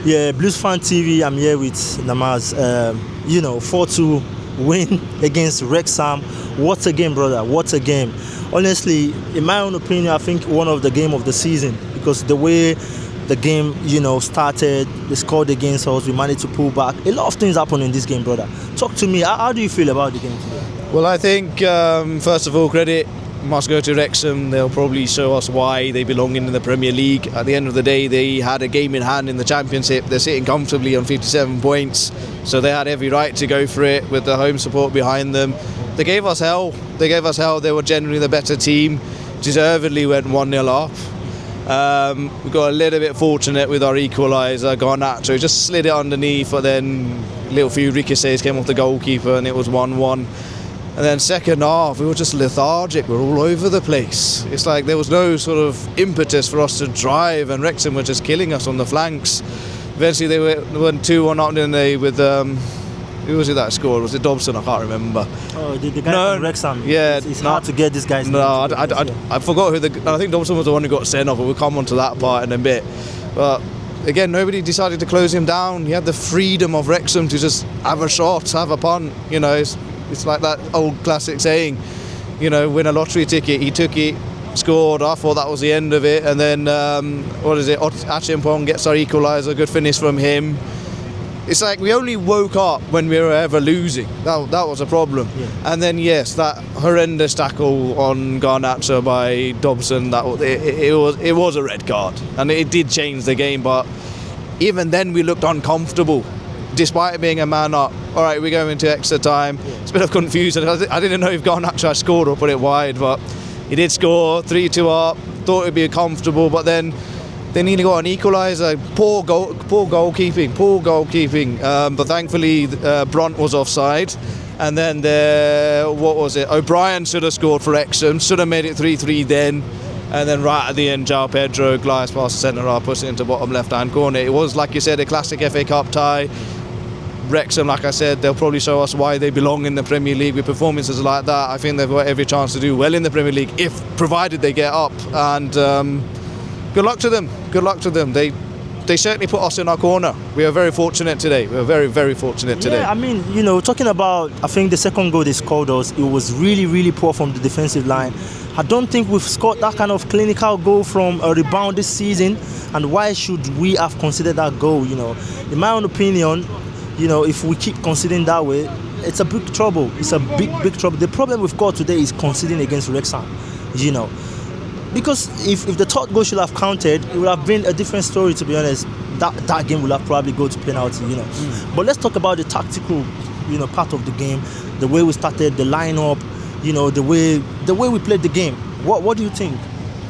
Yeah, Bluesfantv. I'm here with Minaz. 4-2 win against Wrexham. What a game, brother! What a game! Honestly, in my own opinion, I think one of the game of the season, because the way the game, started, they scored against us, we managed to pull back. A lot of things happened in this game, brother. Talk to me. How do you feel about the game today? Well, I think first of all, credit must go to Wrexham. They'll probably show us why they belong in the Premier League. At the end of the day, they had a game in hand in the Championship. They're sitting comfortably on 57 points, so they had every right to go for it with the home support behind them. They gave us hell. They were generally the better team. Deservedly went 1-0 up. We got a little bit fortunate with our equaliser. Garnacho just slid it underneath, but then a little few ricochets came off the goalkeeper and it was 1-1. And then second half, we were just lethargic. We were all over the place. It's like there was no sort of impetus for us to drive, and Wrexham were just killing us on the flanks. Eventually, they went 2-1 up, didn't they? With who was it that scored? Was it Dobson? I can't remember. Oh, the guy from Wrexham. Yeah, it's hard to get this guy's name. No, I forgot who I think Dobson was the one who got sent off, but we'll come on to that part in a bit. But again, nobody decided to close him down. He had the freedom of Wrexham to just have a shot, have a punt. It's like that old classic saying, win a lottery ticket. He took it, scored. I thought that was the end of it. And then, Achimpong gets our equaliser, good finish from him. It's like we only woke up when we were ever losing. That was a problem. Yeah. And then, yes, that horrendous tackle on Garnacho by Dobson, it was a red card. And it did change the game, but even then we looked uncomfortable. Despite it being a man up, all right, we go into extra time. Yeah. It's a bit of confusion. I didn't know if Garnacho scored or put it wide, but he did score, 3-2 up. Thought it'd be comfortable, but then they nearly got an equaliser. Poor goalkeeping. But thankfully, Brunt was offside. And then O'Brien should have scored for Wrexham. Should have made it 3-3 then. And then right at the end, João Pedro glides past the centre half, puts it into bottom left-hand corner. It was, like you said, a classic FA Cup tie. Wrexham, like I said, they'll probably show us why they belong in the Premier League with performances like that. I think they've got every chance to do well in the Premier League, provided they get up. And good luck to them. They certainly put us in our corner. We are very fortunate today. We are very, very fortunate today. Yeah, I mean, talking about, I think the second goal they scored us, it was really, really poor from the defensive line. I don't think we've scored that kind of clinical goal from a rebound this season. And why should we have considered that goal? In my own opinion, if we keep considering that way, it's a big trouble. It's a big, big trouble. The problem we've got today is conceding against Wrexham, Because if the third goal should have counted, it would have been a different story, to be honest. That game would have probably go to penalty, But let's talk about the tactical, part of the game, the way we started, the lineup, the way we played the game. What do you think?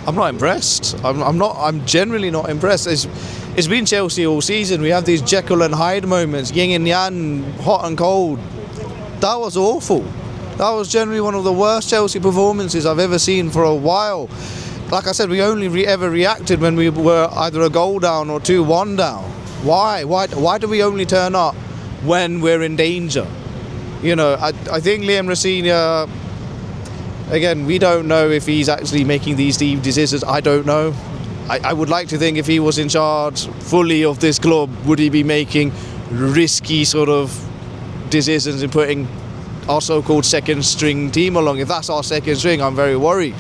I'm not impressed. I'm generally not impressed. It's been Chelsea all season. We have these Jekyll and Hyde moments, yin and yang, hot and cold. That was awful. That was generally one of the worst Chelsea performances I've ever seen for a while. Like I said, we only ever reacted when we were either a goal down or 2-1 down. Why? Why do we only turn up when we're in danger? I think Liam Rosenior, again, we don't know if he's actually making these deep decisions. I don't know. I would like to think if he was in charge fully of this club, would he be making risky sort of decisions and putting our so-called second string team along? If that's our second string, I'm very worried.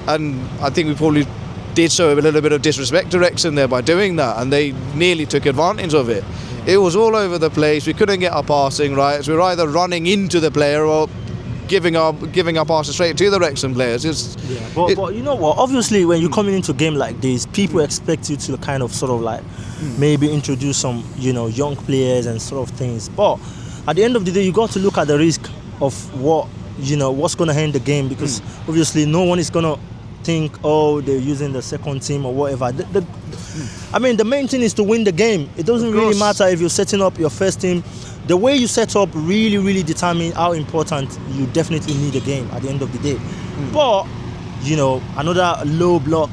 And I think we probably did show a little bit of disrespect to Wrexham there by doing that, and they nearly took advantage of it. It was all over the place. We couldn't get our passing right. So we were either running into the player or giving our passes straight to the Wrexham players. But you know what? Obviously, when you're coming into a game like this, people expect you to kind of sort of like maybe introduce some young players and sort of things. But at the end of the day, you got to look at the risk of what's going to end the game, because obviously no one is going to think, they're using the second team or whatever. I mean, the main thing is to win the game. It doesn't really matter if you're setting up your first team. The way you set up really, really determines how important you definitely need a game at the end of the day. But, another low block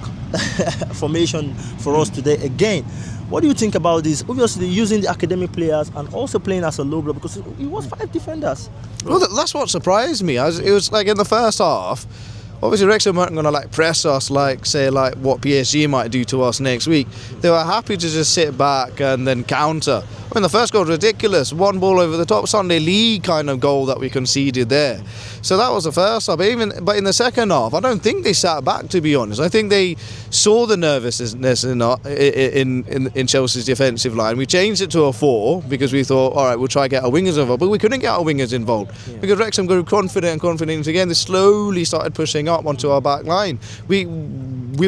formation for us today again. What do you think about this? Obviously, using the academic players and also playing as a low block, because it was 5 defenders. Well, that's what surprised me. It was like in the first half, Obviously, Wrexham weren't going to like press us like what PSG might do to us next week. They were happy to just sit back and then counter. I mean, the first goal was ridiculous. One ball over the top, Sunday League kind of goal that we conceded there. So that was the first half. But in the second half, I don't think they sat back, to be honest. I think they saw the nervousness in Chelsea's defensive line. We changed it to a 4 because we thought, all right, we'll try to get our wingers involved. But we couldn't get our wingers involved because Wrexham grew confident again. They slowly started pushing up onto our back line. We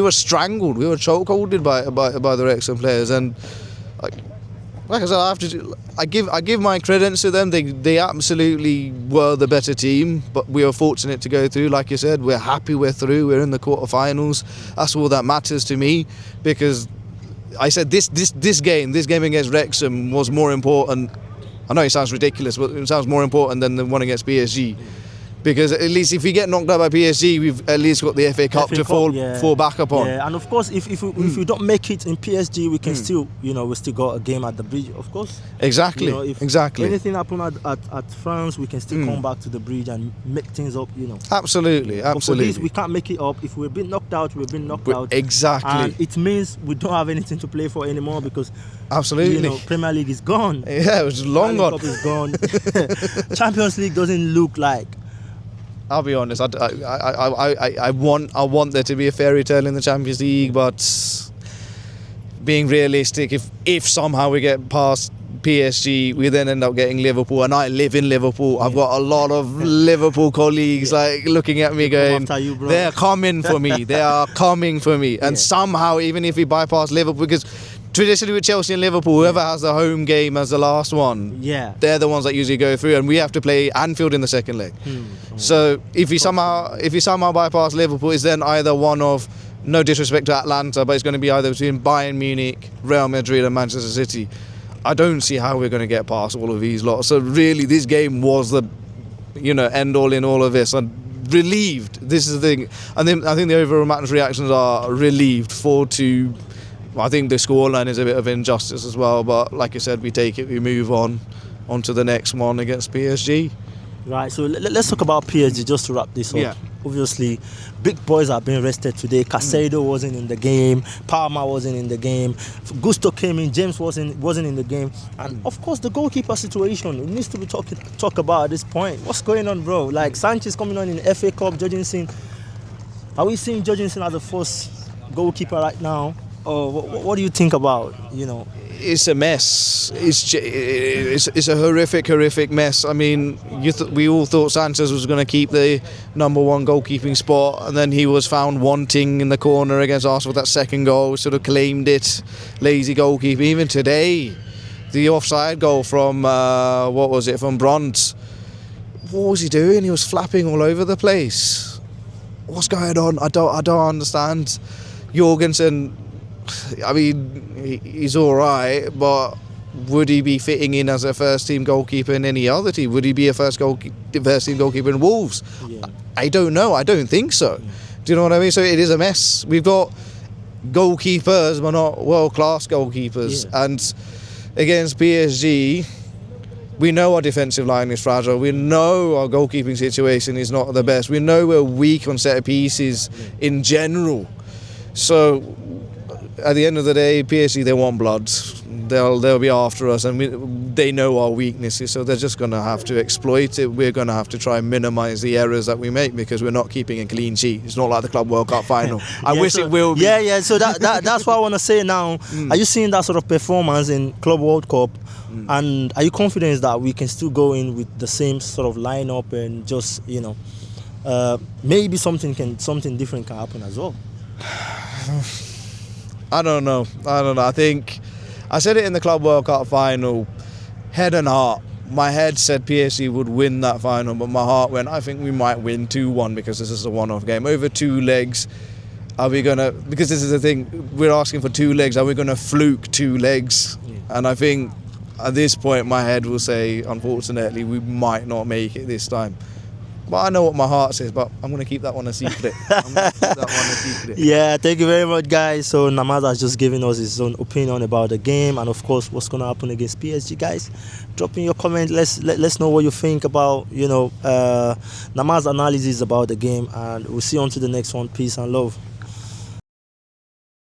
were strangled. We were chokeholded by the Wrexham players, and like I said, I give my credits to them. They absolutely were the better team, but we were fortunate to go through. Like you said, we're happy we're through. We're in the quarterfinals. That's all that matters to me, because I said this game against Wrexham was more important. I know it sounds ridiculous, but it sounds more important than the one against PSG. Because at least if we get knocked out by PSG, we've at least got the FA Cup to fall back upon. Yeah, and of course, if we don't make it in PSG, we can still, we still got a game at the Bridge, of course. Exactly. If anything happen at France, we can still come back to the Bridge and make things up. Absolutely. But for this, we can't make it up. If we've been knocked out, we've been knocked out. Exactly. And it means we don't have anything to play for anymore, because Premier League is gone. Yeah, it was long gone. Cup is gone. Champions League doesn't look like. I'll be honest. I want there to be a fairy tale in the Champions League, but being realistic, if somehow we get past PSG, we then end up getting Liverpool, and I live in Liverpool. I've got a lot of Liverpool colleagues looking at me going, they're coming for me. They are coming for me. And somehow, even if we bypass Liverpool, because traditionally with Chelsea and Liverpool, whoever has the home game as the last one, they're the ones that usually go through, and we have to play Anfield in the second leg. So if we somehow bypass Liverpool, it's then either one of, no disrespect to Atlanta, but it's going to be either between Bayern Munich, Real Madrid and Manchester City. I don't see how we're going to get past all of these lots. So really, this game was the end all in all of this. I'm relieved. This is the thing. And then I think the overall match reactions are relieved. 4-2. I think the scoreline is a bit of injustice as well, but like I said, we take it, we move on to the next one against PSG. Right, so let's talk about PSG just to wrap this up. Yeah. Obviously, big boys have been rested today. Caicedo wasn't in the game, Palmer wasn't in the game, Gusto came in, James wasn't in the game, and of course the goalkeeper situation, it needs to be talk about at this point. What's going on, bro? Like Sanchez coming on in the FA Cup, Jorgensen. Are we seeing Jorgensen as the first goalkeeper right now? Or what do you think about, It's a mess. It's a horrific mess. I mean, we all thought Sanchez was going to keep the number one goalkeeping spot, and then he was found wanting in the corner against Arsenal with that second goal. Sort of claimed it, lazy goalkeeping. Even today, the offside goal from from Brunt. What was he doing? He was flapping all over the place. What's going on? I don't understand. Jorgensen, I mean, he's all right, but would he be fitting in as a first-team goalkeeper in any other team? Would he be a first-team goalkeeper in Wolves? Yeah. I don't know. I don't think so. Yeah. Do you know what I mean? So it is a mess. We've got goalkeepers, but not world-class goalkeepers. Yeah. And against PSG, we know our defensive line is fragile. We know our goalkeeping situation is not the best. We know we're weak on set pieces in general. So at the end of the day, PSG, they want blood. They'll be after us, and they know our weaknesses, so they're just going to have to exploit it. We're going to have to try and minimise the errors that we make, because we're not keeping a clean sheet. It's not like the Club World Cup final. I wish it will be. Yeah. So that's what I want to say now. Are you seeing that sort of performance in Club World Cup? And are you confident that we can still go in with the same sort of lineup and just maybe something different can happen as well? I don't know. I think I said it in the Club World Cup final, head and heart. My head said PSG would win that final, but my heart went, I think we might win 2-1, because this is a one-off game. Over 2 legs, are we going to, because this is the thing, we're asking for 2 legs, are we going to fluke 2 legs? Yeah. And I think at this point my head will say, unfortunately, we might not make it this time. But I know what my heart says, but I'm going to keep that one a secret. Yeah, thank you very much, guys. So Minaz has just given us his own opinion about the game and of course what's going to happen against PSG, guys. Drop in your comment. Let's know what you think about Minaz's analysis about the game, and we'll see you on to the next one. Peace and love.